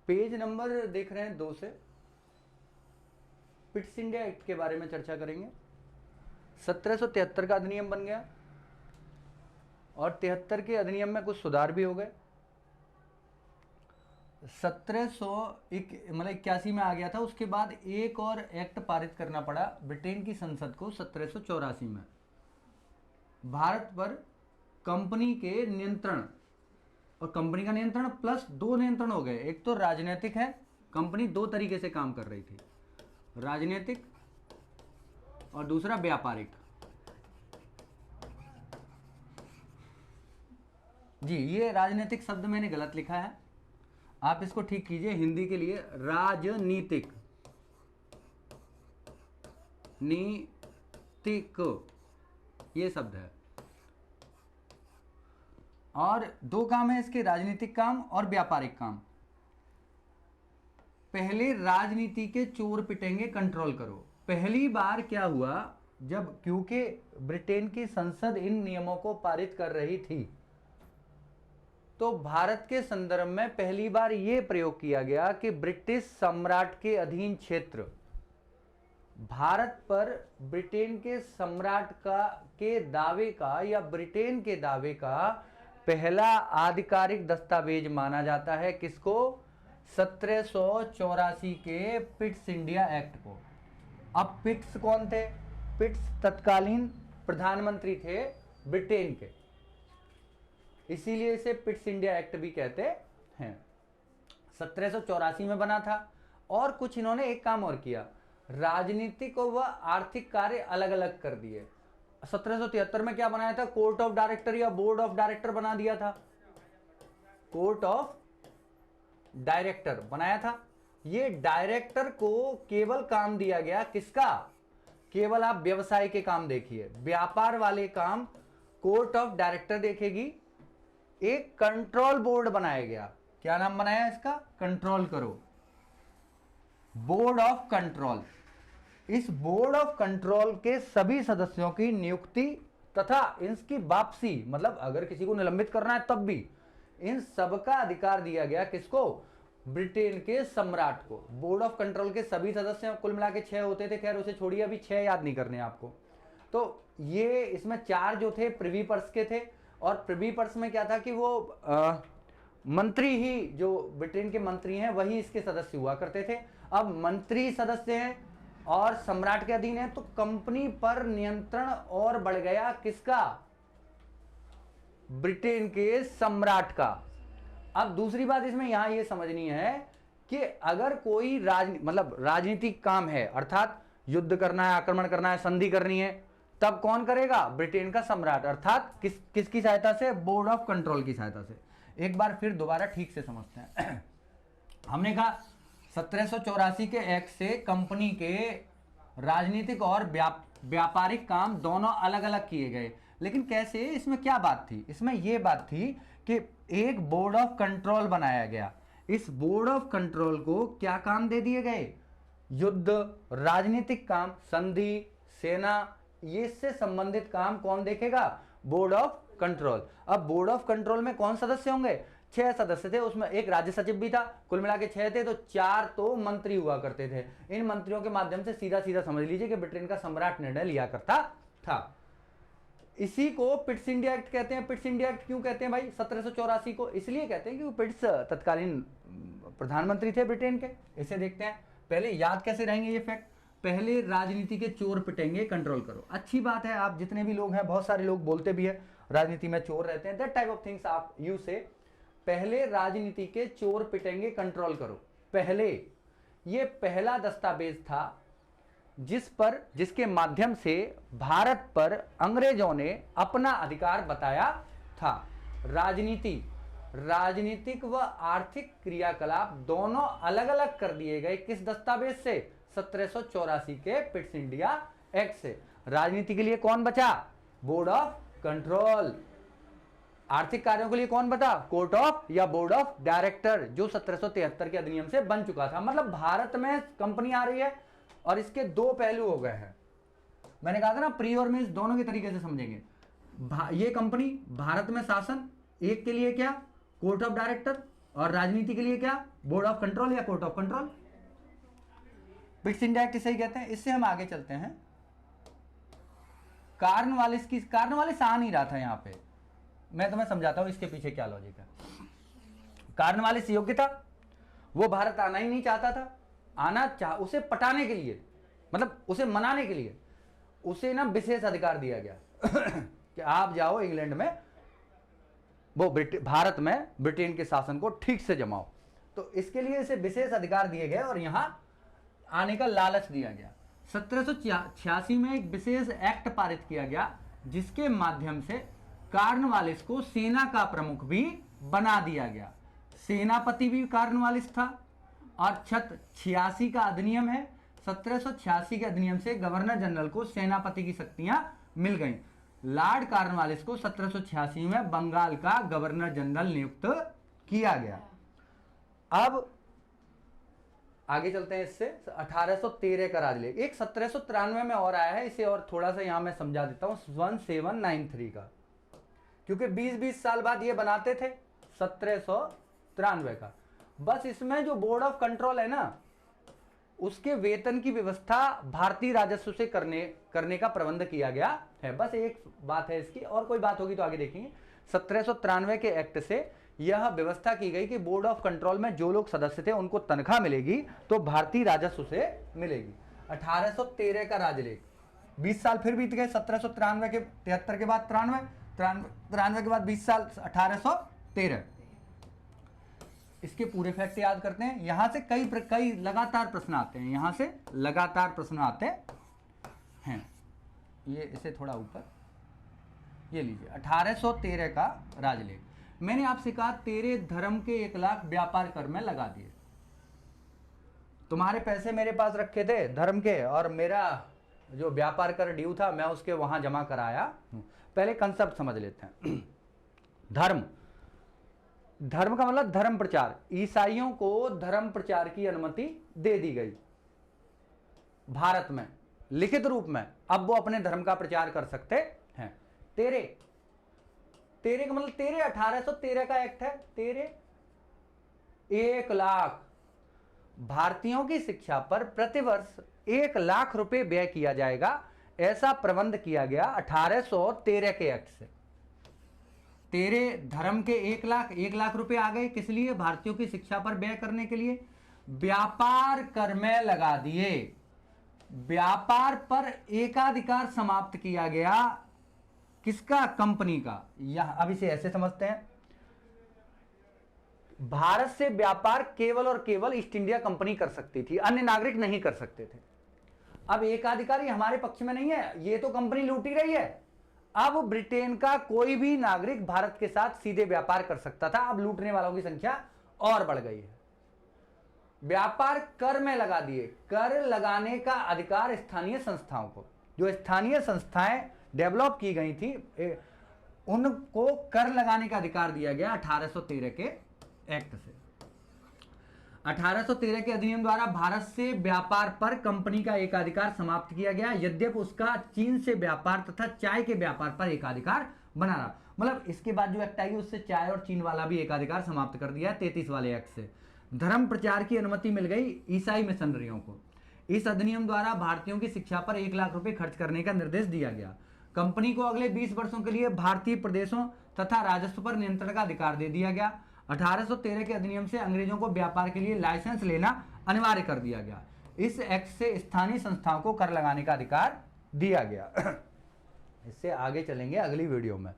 Page number देख रहे हैं 2 से पिट्स इंडिया एक्ट के बारे में चर्चा करेंगे। 1773 का अधिनियम बन गया और 73 के अधिनियम में कुछ सुधार भी हो गए। 1781 में आ गया था, उसके बाद एक और एक्ट पारित करना पड़ा ब्रिटेन की संसद को 1784 में। भारत पर कंपनी के नियंत्रण, और कंपनी का नियंत्रण प्लस 2 नियंत्रण हो गए। एक तो राजनीतिक है, कंपनी 2 तरीके से काम कर रही थी, राजनीतिक और दूसरा व्यापारिक। जी, ये राजनीतिक शब्द मैंने गलत लिखा है, आप इसको ठीक कीजिए। हिंदी के लिए राजनीतिक, नीतिक ये शब्द है। और 2 काम है इसके, राजनीतिक काम और व्यापारिक काम। पहले राजनीति के चोर पिटेंगे कंट्रोल करो। पहली बार क्या हुआ, जब क्योंकि ब्रिटेन की संसद इन नियमों को पारित कर रही थी, तो भारत के संदर्भ में पहली बार यह प्रयोग किया गया कि ब्रिटिश सम्राट के अधीन क्षेत्र, भारत पर ब्रिटेन के सम्राट के दावे का या ब्रिटेन के दावे का पहला आधिकारिक दस्तावेज माना जाता है किसको? 1784 के पिट्स इंडिया एक्ट को। अब पिट्स कौन थे? पिट्स तत्कालीन प्रधानमंत्री थे ब्रिटेन के, इसीलिए इसे पिट्स इंडिया एक्ट भी कहते हैं। 1784 में बना था। और कुछ इन्होंने एक काम और किया, राजनीतिक व आर्थिक कार्य अलग अलग कर दिए। 1773 में क्या बनाया था? कोर्ट ऑफ डायरेक्टर या बोर्ड ऑफ डायरेक्टर बना दिया था, कोर्ट ऑफ डायरेक्टर बनाया था। ये डायरेक्टर को केवल काम दिया गया किसका? केवल आप व्यवसाय के काम देखिए, व्यापार वाले काम कोर्ट ऑफ डायरेक्टर देखेगी। एक कंट्रोल बोर्ड बनाया गया, क्या नाम बनाया इसका? कंट्रोल करो, बोर्ड ऑफ कंट्रोल। इस बोर्ड ऑफ कंट्रोल के सभी सदस्यों की नियुक्ति तथा इनकी वापसी, मतलब अगर किसी को निलंबित करना है तब भी, इन सबका अधिकार दिया गया किसको? ब्रिटेन के सम्राट को। बोर्ड ऑफ कंट्रोल के सभी सदस्य कुल मिला के 6 होते थे, खैर उसे छोड़िए, अभी 6 याद नहीं करने आपको। तो ये इसमें 4 जो थे प्रिवी पर्स के थे, और प्रिवी पर्स में क्या था कि वो मंत्री ही, जो ब्रिटेन के मंत्री हैं वही इसके सदस्य हुआ करते थे। अब मंत्री सदस्य हैं और सम्राट के अधीन है, तो कंपनी पर नियंत्रण और बढ़ गया किसका? ब्रिटेन के सम्राट का। अब दूसरी बात इसमें यहां यह समझनी है कि अगर कोई मतलब राजनीतिक काम है, अर्थात युद्ध करना है, आक्रमण करना है, संधि करनी है, तब कौन करेगा? ब्रिटेन का सम्राट, अर्थात किसकी सहायता से? बोर्ड ऑफ कंट्रोल की सहायता से। एक बार फिर दोबारा ठीक से समझते हैं। हमने कहा 1784 के एक्ट से कंपनी के राजनीतिक और व्यापारिक काम दोनों अलग अलग किए गए। लेकिन कैसे? इसमें क्या बात थी? इसमें यह बात थी कि एक बोर्ड ऑफ कंट्रोल बनाया गया। इस बोर्ड ऑफ कंट्रोल को क्या काम दे दिए गए? युद्ध, राजनीतिक काम, संधि, सेना, ये से संबंधित काम कौन देखेगा? Board of control. अब बोर्ड ऑफ कंट्रोल में कौन सदस्य होंगे? 6 सदस्य थे, उसमें एक राज्य सचिव भी था, कुल मिला के 6 थे, तो 4 तो मंत्री हुआ करते थे। इन मंत्रियों के माध्यम से सीधा सीधा समझ लीजिए कि ब्रिटेन का सम्राट निर्णय लिया करता था। इसी को पिट्स इंडिया एक्ट कहते हैं। पिट्स इंडिया एक्ट क्यों कहते हैं भाई 1784 को? इसलिए कहते हैं क्योंकि पिट्स तत्कालीन प्रधानमंत्री थे ब्रिटेन के। इसे देखते हैं, पहले याद कैसे रहेंगे ये फैक्ट? पहले राजनीति के चोर पिटेंगे कंट्रोल करो। अच्छी बात है, आप जितने भी लोग हैं, बहुत सारे लोग बोलते भी है राजनीति में चोर रहते हैं, दैट टाइप ऑफ थिंग्स आप यू से। पहले राजनीति के चोर पिटेंगे कंट्रोल करो। पहले ये पहला दस्तावेज था जिसके माध्यम से भारत पर अंग्रेजों ने अपना अधिकार बताया था। राजनीतिक व आर्थिक क्रियाकलाप दोनों अलग अलग कर दिए गए। किस दस्तावेज से? 1784 के पिट्स इंडिया एक्ट से। राजनीति के लिए कौन बचा? Board of control. आर्थिक कार्यों के लिए कौन बचा? कोर्ट ऑफ या बोर्ड ऑफ डायरेक्टर, जो 1773 के अधिनियम से बन चुका था। मतलब भारत में कंपनी आ रही है और इसके 2 पहलू हो गए हैं। मैंने कहा था ना, प्री और मिस दोनों के तरीके से समझेंगे। ये कंपनी भारत में शासन, एक के लिए क्या? कोर्ट ऑफ डायरेक्टर, और राजनीति के लिए क्या, बोर्ड ऑफ कंट्रोल या court of control. Pitt's India act इसे ही कहते हैं। इससे हम आगे चलते हैं। कार्नवालिस आ नहीं रहा था यहां पे, मैं तुम्हें समझाता हूं इसके पीछे क्या लॉजिक है। कार्नवालिस योग्य था, वो भारत आना ही नहीं चाहता था, उसे पटाने के लिए, मतलब उसे मनाने के लिए उसे ना विशेष अधिकार दिया गया कि आप जाओ इंग्लैंड में, वो भारत में ब्रिटेन के शासन को ठीक से जमाओ। तो इसके लिए इसे विशेष अधिकार दिए गए और यहां आने का लालच दिया गया। 1786 में एक विशेष एक्ट पारित किया गया जिसके माध्यम से कार्नवालिस को सेना का प्रमुख भी बना दिया गया। सेनापति भी कार्नवालिस था। और 86 का अधिनियम है, 1786 के अधिनियम से गवर्नर जनरल को सेनापति की शक्तियां मिल गईं। लॉर्ड कार्नवालिस को 1786 में बंगाल का गवर्नर जनरल नियुक्त किया गया। अब आगे चलते हैं इससे। 1813 का राजलेख, एक 1793 में और आया है, इसे और थोड़ा सा यहां मैं समझा देता हूं, 1793 का, क्योंकि 20-20 साल बाद ये बनाते थे 1793 का। बस इसमें जो बोर्ड ऑफ कंट्रोल है ना, उसके वेतन की व्यवस्था भारतीय राजस्व से करने का प्रबंध किया गया है। बस एक बात है इसकी, और कोई बात होगी तो आगे देखेंगे। 1793 के एक्ट से यह व्यवस्था की गई कि बोर्ड ऑफ कंट्रोल में जो लोग सदस्य थे उनको तनख्वाह मिलेगी तो भारतीय राजस्व से मिलेगी। 1813 का राजलेख, 20 साल फिर बीत गए। 1793 के 73 के बाद 93 के बाद 20 साल, 1813। इसके पूरे फैक्ट याद करते हैं। यहां से कई लगातार प्रश्न आते हैं, यहां से लगातार प्रश्न आते हैं। ये इसे थोड़ा ऊपर, ये लीजिए 1813 का राजलेख। मैंने आपसे कहा तेरे धर्म के 1 लाख व्यापार कर में लगा दिए। तुम्हारे पैसे मेरे पास रखे थे धर्म के, और मेरा जो व्यापार कर ड्यू था मैं उसके वहां जमा कराया। पहले कंसेप्ट समझ लेते हैं। धर्म का मतलब धर्म प्रचार। ईसाइयों को धर्म प्रचार की अनुमति दे दी गई भारत में लिखित रूप में। अब वो अपने धर्म का प्रचार कर सकते हैं। तेरे का मतलब तेरे 1813 का एक्ट है। तेरे 1 लाख भारतीयों की शिक्षा पर प्रतिवर्ष 1 लाख रुपए व्यय किया जाएगा, ऐसा प्रबंध किया गया 1813 के एक्ट से। तेरे धर्म के 1 लाख रुपए आ गए, किस लिए? भारतीयों की शिक्षा पर व्यय करने के लिए। व्यापार कर में लगा दिए। व्यापार पर एकाधिकार समाप्त किया गया, किसका? कंपनी का। यह अब इसे ऐसे समझते हैं, भारत से व्यापार केवल और केवल ईस्ट इंडिया कंपनी कर सकती थी, अन्य नागरिक नहीं कर सकते थे। अब एकाधिकार हमारे पक्ष में नहीं है, ये तो कंपनी लूटी रही है। अब ब्रिटेन का कोई भी नागरिक भारत के साथ सीधे व्यापार कर सकता था। अब लूटने वालों की संख्या और बढ़ गई है। व्यापार कर में लगा दिए। कर लगाने का अधिकार स्थानीय संस्थाओं को, जो स्थानीय संस्थाएं डेवलप की गई थी उनको कर लगाने का अधिकार दिया गया 1813 के एक्ट से। 1813 के अधिनियम द्वारा भारत से व्यापार पर कंपनी का एकाधिकार समाप्त किया गया, यद्यपि उसका चीन से व्यापार तथा चाय के व्यापार पर एकाधिकार बना रहा। मतलब इसके बाद जो एक्ट आई उससे चाय और चीन वाला भी एकाधिकार समाप्त कर दिया 33 वाले एक्ट से। धर्म प्रचार की अनुमति मिल गई ईसाई मिशनरियों को। इस अधिनियम द्वारा भारतीयों की शिक्षा पर 1 लाख रुपए खर्च करने का निर्देश दिया गया। कंपनी को अगले 20 वर्षों के लिए भारतीय प्रदेशों तथा राजस्व पर नियंत्रण का अधिकार दे दिया गया। 1813 के अधिनियम से अंग्रेजों को व्यापार के लिए लाइसेंस लेना अनिवार्य कर दिया गया। इस एक्ट से स्थानीय संस्थाओं को कर लगाने का अधिकार दिया गया। इससे आगे चलेंगे अगली वीडियो में,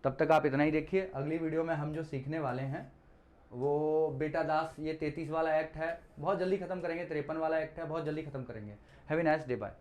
तब तक आप इतना ही देखिए। अगली वीडियो में हम जो सीखने वाले हैं वो बेटा दास, ये 33 वाला एक्ट है, बहुत जल्दी खत्म करेंगे। 53 वाला एक्ट है, बहुत जल्दी खत्म करेंगे। Have a nice day, bye.